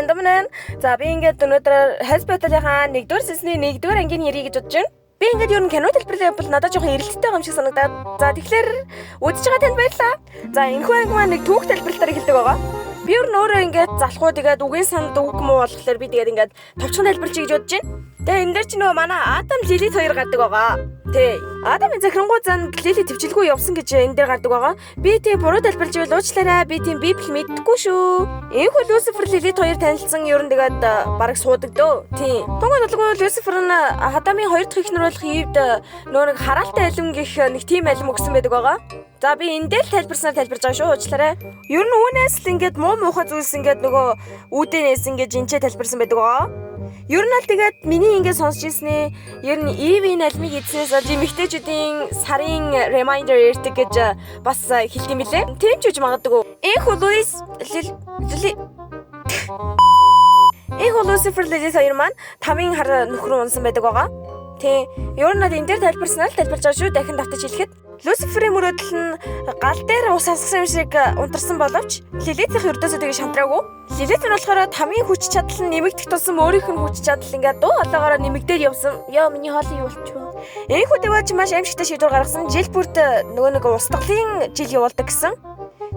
Сандамнан. За би ингээд өнөөдөр Hospital-ийнхаа 1-р сесний 1-р ангийн нэрийг гэж бодож байна. Би ингээд ер нь кино төлбөрлөө бол надад жоохон эрэлттэй юм шиг санагдаад. За тэгэхээр үзэж байгаа танд баярлалаа. За энэхүү анги маань нэг түүх төлбөрлөлтөөр эхэлдэг байгаа. Би ер нь өөрөө ингээд залхуу тэгээд үгийн санд үг муу болохоор би тэгээд ингээд товчхон тайлбарч гэж бодож байна. Тэгээ энэ дээр ч нөгөө манай Адам Лилит хоёр гардаг байгаа. Тэ. Адамын захирингуй занд Лилит төвчлгүй явсан гэж энэ дээр гардаг байгаа. Би тэг буруу тайлбарж ивэл уучлаарай. Би тийм библ мэддэггүй шүү. Энэхүү Люцифер Лилит хоёр танилцсан ер нь тэгээд бараг суудаг дөө. Тийм. Тунгад болгүй Люцифер нь Адамын хоёр дахь эхнэр болох Ивд нөгөө нэг хараалтай алим гэх нэг тийм алим өгсөн байдаг байгаа. За би энэ дээр тайлбарснаар тайлбарж байгаа шүү. Уучлаарай. Ер нь үүнээс л ингээд муухай зүйлс ингээд нөгөө үүдэнээс ингээд жинчээ тайлбарсан байдаг байгаа. Ер нь л тэгээд миний ингээд сонсч ирсний ер нь Ивийн алимыг эзнээс эмэгтэйчүүдийн сарын reminder ирдэг гэж бас хэлт юм билээ. Тийм ч үж магадгүй. Люцифер Лилит хоёр маань тамийн хар нөхрөө унсан байдаг байгаа. Тий. Ер нь энэ дээр тайлбарснаар л тайлбарж байгаа шүү. Дахин давтаж хэлэхэд Люциферийн мөрөөдөл нь гал дээр ус асгасан юм шиг унтарсан боловч Лилитийн ердөөсөө тэгээ шантраагүй. Лилит нь болохоор тамийн хүч чадал нь нэмэгдэх тусам өөрийнх нь хүч чадал ингээд дуу хоолоогоор нэмэгдээд явсан. Яа миний хоолой юу болчихвоо. Энэхүү дэваач маш аимшигтай шийдвэр гаргасан. Жил бүрд нөгөө нэг устгалын жил явуулдаг гэсэн.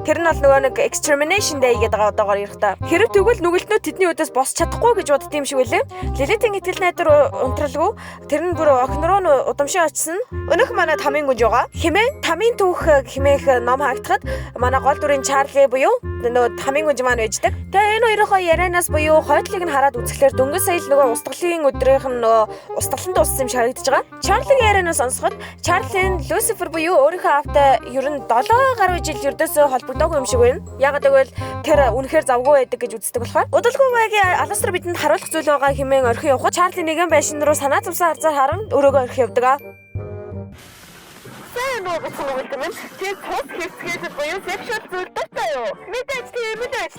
Тэр нь бол нөгөө нэг extermination day гэдэг одоогоор ярих та. Хэрэг тэгвэл нүгэлтнүүд тэдний өдөөс босч чадахгүй гэж бодд юм шиг үлээ. Лилитийн итгэл найдвар унтралгүй. Тэр нь бүр охин руу удамшин очсон. Өнөөх манай тамийн гүнж байгаа. Хэмээн тамийн түүх хэмээх ном хаагдахад манай гол дүрийн Чарли буюу нөгөө тамийн гүнж маань байждаг. Тэгээ энэ хоёроо ярианаас буюу хойдлыг нь хараад үзэхлээр дөнгөж сая л нөгөө устгалын өдрийнх нь нөгөө устгалан дууссан юм шиг харагдаж байгаа. Чарлигийн ярианаас сонсоход Чарли нь Люцифер буюу өөрийнхөө автай ер нь 7 гаруй жил ердөөсөө холбогдоогүй юм шиг байна. Ягаад гэвэл тэр үнэхээр завгүй байдаг гэж үздэг болохоор. Удалгүй байгийн Аластер бидэнд харуулах зүйл байгаа хэмээн орхин явхад Чарли нэгэн байшин руу санаа зовсон харцаар харан өрөөгөө орхин явдаг. Сайн уу гэсэн үг юм. Тэр тос хэсгээд буюу sexual зүйл тааюу. Мэдээж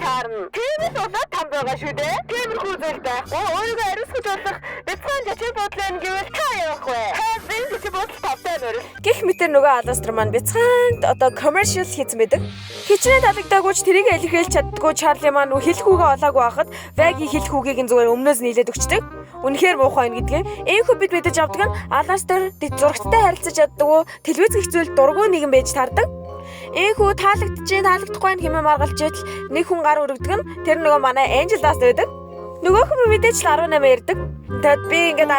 таарна. Тиймээс болоод там байгаа шүү дээ. Тиймэрхүү зүйл дээ. Өөрийгөө ариусгаж болох бяцхан жижиг бодлоо гэвэл та явахгүй. Хаасын жижиг бодол тавтай нөр. Гэх мэтэр нөгөө Аластер маань бяцхан одоо commercial хийсэн байдаг. Хичнээн талагдаагүйч тэрийг илэрхийлж чаддгүй Чарли маань хэлэх үгээ олоогүй байхад Ваги хэлэх үгийг нь зүгээр өмнөөс нийлээд өгчдөг. Үнэхээр муухай байна гэдгийг. Энэхүү бид мэдэж авдаг нь Аластер зурагтай харилцаж чаддгүй телевиз гэх зүйл дургүй нэгэн байж таардаг. Энэхүү таалагдахгүй хэмээн маргалж идэл нэг хүн гар өргөдөг нь тэр нөгөө манай Angel Dust байдаг. Нөгөөх нь мэдээж л 18 ярьдаг. Тэгэд би ингээд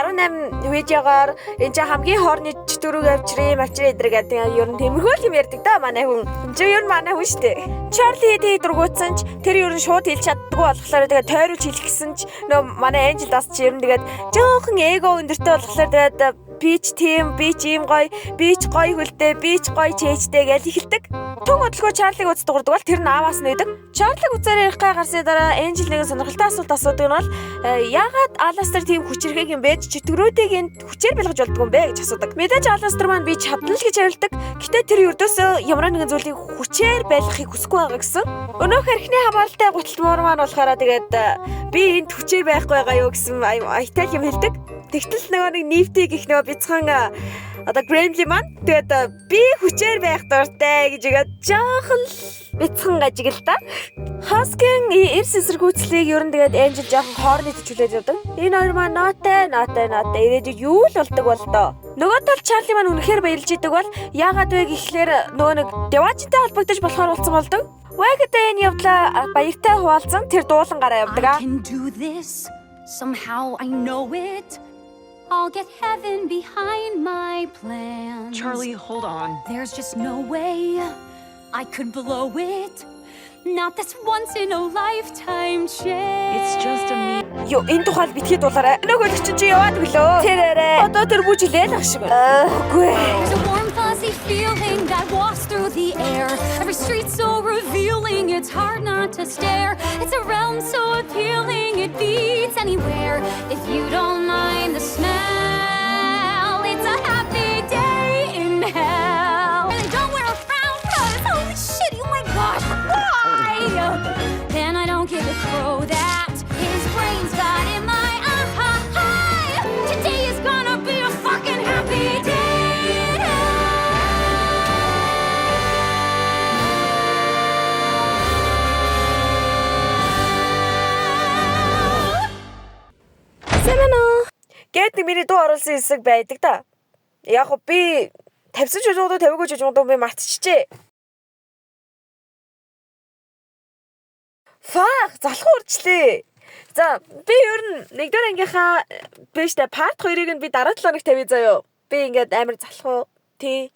18 видеогоор энэ чинь хамгийн хоорны чөтгөрөг авчрын эдрэг гэдэг ер нь тиймэрхүү юм ярьдаг да манай хүн. Ер нь манай хүн шүү дээ. Чарли тий дургуутсан ч тэр ер нь шууд хэлж чаддгүй болохоор тэгээд тойруулж хэлэх гэсэн ч нөө манай Angel Dust ч ер нь тэгээд жоохон эго өндөртэй болохоор тэгээд бич тийм бич ийм гоё бич гоё хөлтэй бич гоё чэйжтэй гэж эхэлдэг. Түн бодлого Чарлиг үз дуурдаг бол тэр нь ааваас нэдэг. Чарлиг үзээр ярихгаа гарсны дараа Angel нэгэн сонирхолтой асуулт асуудаг нь бол яагаад Аластер тийм хүчирхэг юм бэ? Чөтгөрүүдийг энд хүчээр бэлгэж болдгоо юм бэ гэж асуудаг. Мэдээж Аластер маань би чадна л гэж хариулдаг. Гэтэ тэр ердөөсөө ямар нэгэн зүйлийг хүчээр байлгахыг хүсэхгүй байгаа гэсэн. Өнөөх архины хамааралтай гуталтмуур маань болохоор тэгээд би энд хүчээр байхгүй байгаа юу гэсэн аятай юм хэлдэг. Тэгтэл нөгөө нэг нефти гэх нөгөө бяцхан одоо Gremlin маань тэгээд би хүчээр байх дуртай гэж игээд жоохон бяцхан гажиг л да. Хаскен эрс эсэргүүцлийг ер нь тэгээд Angel жоохон хоорны төчүүлээд явдаг. Энэ хоёр маань нотой ирээдүйд юу л болдог бол доо. Нөгөө тал Чарли маань үнэхээр баярлж идэг бол яагаад вэ гэхлээр нөгөө нэг Девачтай холбогдож болохоор болсон болдог. Вэгтэй энэ явдлаа баяртай хуваалцсан тэр дуулан гараа явдаг. Somehow I know it. I'll get heaven behind my plans. Charlie, hold on. There's just no way I could blow it. Not this once in a lifetime chance. It's just a me. Yo, энэ тухай битгий дуулаарай. Нөгөө л чи яваад өглөө. Тэрээрээ. Одоо тэр бүжлээ л ах шиг. Үгүй. There's a warm fuzzy feeling that walks through the air. Every street so revealing, it's hard not to stare. It's a realm so appealing, it beats anywhere. If you don't mind the smell, it's a happy day in hell. And don't wear a frown, cause holy shit, oh my gosh, why? Then I don't give a crow that his brain's got in my eye. Today is gonna be a fucking happy day in hell. Сэмэнэ. Гэт миний дуу оруулсан хэсэг байдаг да. Яг го би тавьсан ч жоо 50-гүй ч жоо би мартчихжээ. Фак залхуу урчлээ. За би ер нь нэгдүгээр ангийнхаа биштэй part 2-ыг нь би дараа 7 хоног тавья заяо. Би ингээд амар залхуу тий.